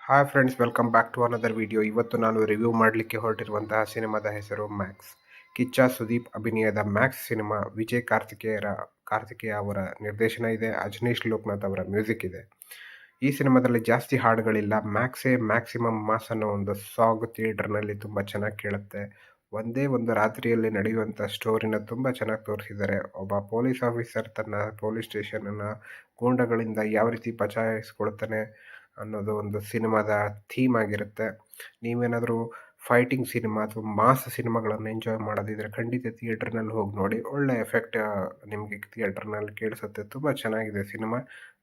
Hi friends, welcome back to another video. ಇವತ್ತು ನಾನು review ಮಾಡಲಿಕ್ಕೆ ಹೊರಟಿರುವಂತಹ ಸಿನಿಮಾದ ಹೆಸರು ಮ್ಯಾಕ್ಸ್. ಕಿಚ್ಚ ಸುದೀಪ್ ಅಭಿನಯದ ಮ್ಯಾಕ್ಸ್ ಸಿನಿಮಾ. ಕಾರ್ತಿಕೇಯ ಅವರ ನಿರ್ದೇಶನ ಇದೆ. ಅಜನೀಶ್ ಲೋಕನಾಥ್ ಅವರ ಮ್ಯೂಸಿಕ್ ಇದೆ. ಈ ಸಿನಿಮಾದಲ್ಲಿ ಜಾಸ್ತಿ ಹಾಡುಗಳಿಲ್ಲ. ಮ್ಯಾಕ್ಸೇ ಮ್ಯಾಕ್ಸಿಮಮ್ ಮಾಸ್ ಅನ್ನೋ ಒಂದು ಸಾಂಗ್ ಥಿಯೇಟರ್ನಲ್ಲಿ ತುಂಬ ಚೆನ್ನಾಗಿ ಕೇಳುತ್ತೆ. ಒಂದೇ ಒಂದು ರಾತ್ರಿಯಲ್ಲಿ ನಡೆಯುವಂಥ ಸ್ಟೋರಿನ ತುಂಬ ಚೆನ್ನಾಗಿ ತೋರಿಸಿದ್ದಾರೆ. ಒಬ್ಬ ಪೊಲೀಸ್ ಆಫೀಸರ್ ತನ್ನ ಪೊಲೀಸ್ ಸ್ಟೇಷನನ್ನು ಗೂಂಡಗಳಿಂದ ಯಾವ ರೀತಿ ಬಚಾಯಿಸ್ಕೊಳ್ತಾನೆ ಅನ್ನೋದು ಒಂದು ಸಿನಿಮಾದ ಥೀಮ್ ಆಗಿರುತ್ತೆ. ನೀವೇನಾದರೂ ಫೈಟಿಂಗ್ ಸಿನಿಮಾ ಅಥವಾ ಮಾಸ್ ಸಿನಿಮಾಗಳನ್ನು ಎಂಜಾಯ್ ಮಾಡೋದಿದ್ರೆ ಖಂಡಿತ ಥಿಯೇಟರ್ನಲ್ಲಿ ಹೋಗಿ ನೋಡಿ. ಒಳ್ಳೆ ಎಫೆಕ್ಟ್ ನಿಮಗೆ ಥಿಯೇಟರ್ನಲ್ಲಿ ಕೇಳಿಸುತ್ತೆ. ತುಂಬ ಚೆನ್ನಾಗಿದೆ ಸಿನಿಮಾ.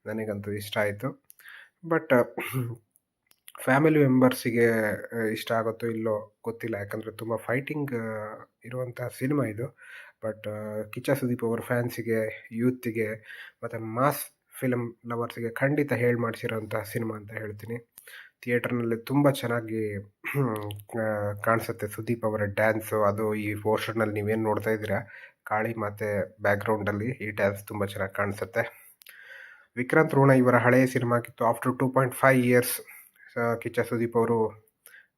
ನನಗಂತೂ ಇಷ್ಟ ಆಯಿತು. ಬಟ್ ಫ್ಯಾಮಿಲಿ ಮೆಂಬರ್ಸಿಗೆ ಇಷ್ಟ ಆಗುತ್ತೋ ಇಲ್ಲೋ ಗೊತ್ತಿಲ್ಲ. ಯಾಕಂದರೆ ತುಂಬ ಫೈಟಿಂಗ್ ಇರುವಂಥ ಸಿನಿಮಾ ಇದು. ಬಟ್ ಕಿಚ್ಚ ಸುದೀಪ್ ಅವರ ಫ್ಯಾನ್ಸಿಗೆ, ಯೂತ್ಗೆ ಮತ್ತು ಮಾಸ್ ಫಿಲಮ್ ಲವರ್ಸಿಗೆ ಖಂಡಿತ ಹೇಳಿ ಮಾಡಿಸಿರೋಂಥ ಸಿನಿಮಾ ಅಂತ ಹೇಳ್ತೀನಿ. ಥಿಯೇಟರ್ನಲ್ಲಿ ತುಂಬ ಚೆನ್ನಾಗಿ ಕಾಣಿಸುತ್ತೆ. ಸುದೀಪ್ ಅವರ ಡ್ಯಾನ್ಸು, ಅದು ಈ ಪೋಸ್ಟರ್ನಲ್ಲಿ ನೀವೇನು ನೋಡ್ತಾ ಇದ್ದೀರಾ, ಕಾಳಿ ಮಾತೆ ಬ್ಯಾಕ್ಗ್ರೌಂಡಲ್ಲಿ ಈ ಡ್ಯಾನ್ಸ್ ತುಂಬ ಚೆನ್ನಾಗಿ ಕಾಣಿಸುತ್ತೆ. ವಿಕ್ರಾಂತ್ ರೋಣ ಇವರ ಹಳೆಯ ಸಿನಿಮಾಗಿತ್ತು. ಆಫ್ಟರ್ 2.5 ಇಯರ್ಸ್ ಕಿಚ್ಚ ಸುದೀಪ್ ಅವರು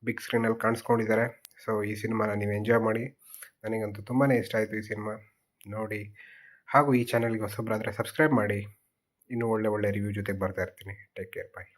ಬಿಗ್ ಸ್ಕ್ರೀನಲ್ಲಿ ಕಾಣಿಸ್ಕೊಂಡಿದ್ದಾರೆ. ಸೊ ಈ ಸಿನಿಮಾನ ನೀವು ಎಂಜಾಯ್ ಮಾಡಿ. ನನಗಂತೂ ತುಂಬಾ ಇಷ್ಟ ಆಯಿತು ಈ ಸಿನಿಮಾ ನೋಡಿ. ಹಾಗೂ ಈ ಚಾನಲ್ಗೆ ಹೊಸಬ್ರಾದರೆ ಸಬ್ಸ್ಕ್ರೈಬ್ ಮಾಡಿ. ಇನ್ನೂ ಒಳ್ಳೆ ರಿವ್ಯೂ ಜೊತೆಗೆ ಬರ್ತಾ ಇರ್ತೀನಿ. ಟೇಕ್ ಕೇರ್, ಬಾಯ್.